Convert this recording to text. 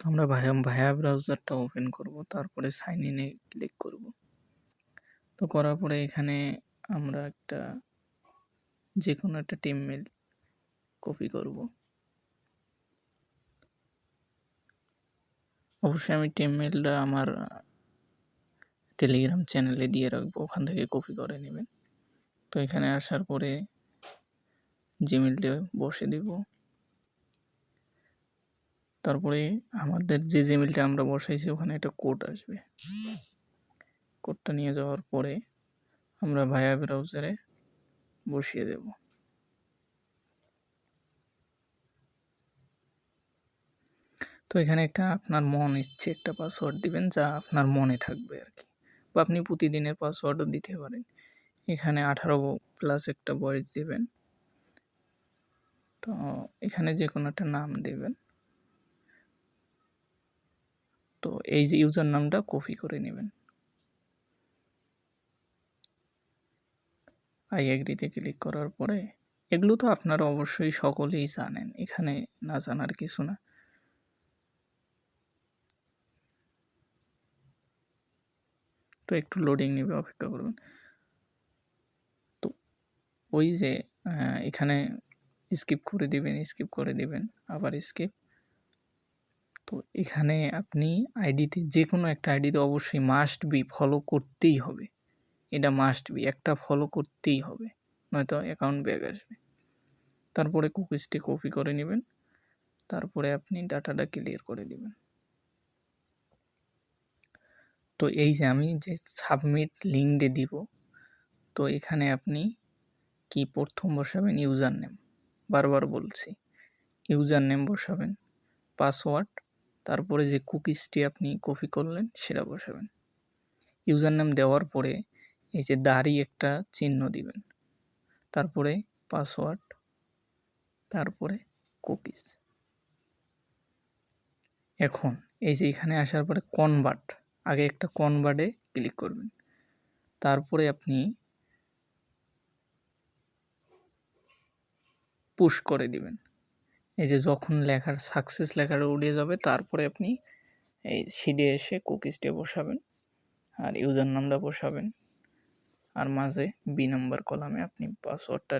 তো আমরা ভায়া ব্রাউজারটা ওপেন করব, তারপরে সাইন ইনে ক্লিক করব। তো করার পরে এখানে আমরা যে কোনো একটা টিম মেল কপি করব। অবশ্যই আমি টিম মেলটা আমার টেলিগ্রাম চ্যানেলে দিয়ে রাখবো, ওখান থেকে কপি করে নেবেন। তো এখানে আসার পরে জিমেলটা বসে দিব। তারপরে আমাদের যে জিমেলটা আমরা বসাইছি ওখানে একটা কোড আসবে। কোডটা নিয়ে যাওয়ার পরে আমরা ভায়া ব্রাউজারে বসিয়ে দেব। তো এখানে আপনার মন ইচ্ছে একটা পাসওয়ার্ড দিবেন, যা আপনার মনে থাকবে আর কি, বা আপনি প্রতিদিনের পাসওয়ার্ডও দিতে পারেন। এখানে 18+ একটা বয়স দিবেন। তো এখানে যে কোনো একটা নাম দেবেন। তো এই যে ইউজার নামটা কপি করে নেবেন। আই এগ্রিতে ক্লিক করার পরে এগুলো তো আপনারা অবশ্যই সকলেই জানেন, এখানে না জানার কিছু না। তো একটু লোডিং নেবে, অপেক্ষা করবেন। তো ওই যে এখানে স্কিপ করে দিবেন, আবার স্কিপ। তো এখানে আপনি আইডিতে যে কোনো একটা আইডিতে অবশ্যই মাস্ট বি ফলো করতেই হবে। এটা মাস্ট বি, একটা ফলো করতেই হবে, নয়তো অ্যাকাউন্ট ব্যাক আসবে। তারপরে কুকিজটি কপি করে নেবেন, তারপরে আপনি ডাটাটা ক্লিয়ার করে দিবেন। তো এই যে আমি যে সাবমিট লিঙ্কডে দিব, তো এখানে আপনি কি প্রথম বসাবেন ইউজার নেম, বারবার বলছি ইউজার নেম বসাবেন, পাসওয়ার্ড, তারপরে যে কুকিজটি আপনি কপি করলেন সেটা বসাবেন। ইউজার নেম দেওয়ার পরে এই যে দাঁড়ি একটা চিহ্ন দিবেন, তারপরে পাসওয়ার্ড, তারপরে কুকিজ। এখন এই যে এখানে আসার পরে কনভার্ট, আগে একটা কনভার্টে ক্লিক করবেন, তারপরে আপনি পুশ করে দিবেন। এই যে যখন লেখার সাকসেস লেখাটা উড়ে যাবে, তারপরে আপনি এই সিডে এসে কুকিজটা বসাবেন আর ইউজার নামটা বসাবেন, আর মাঝে বি নাম্বার কলামে আপনি পাসওয়ার্ডটা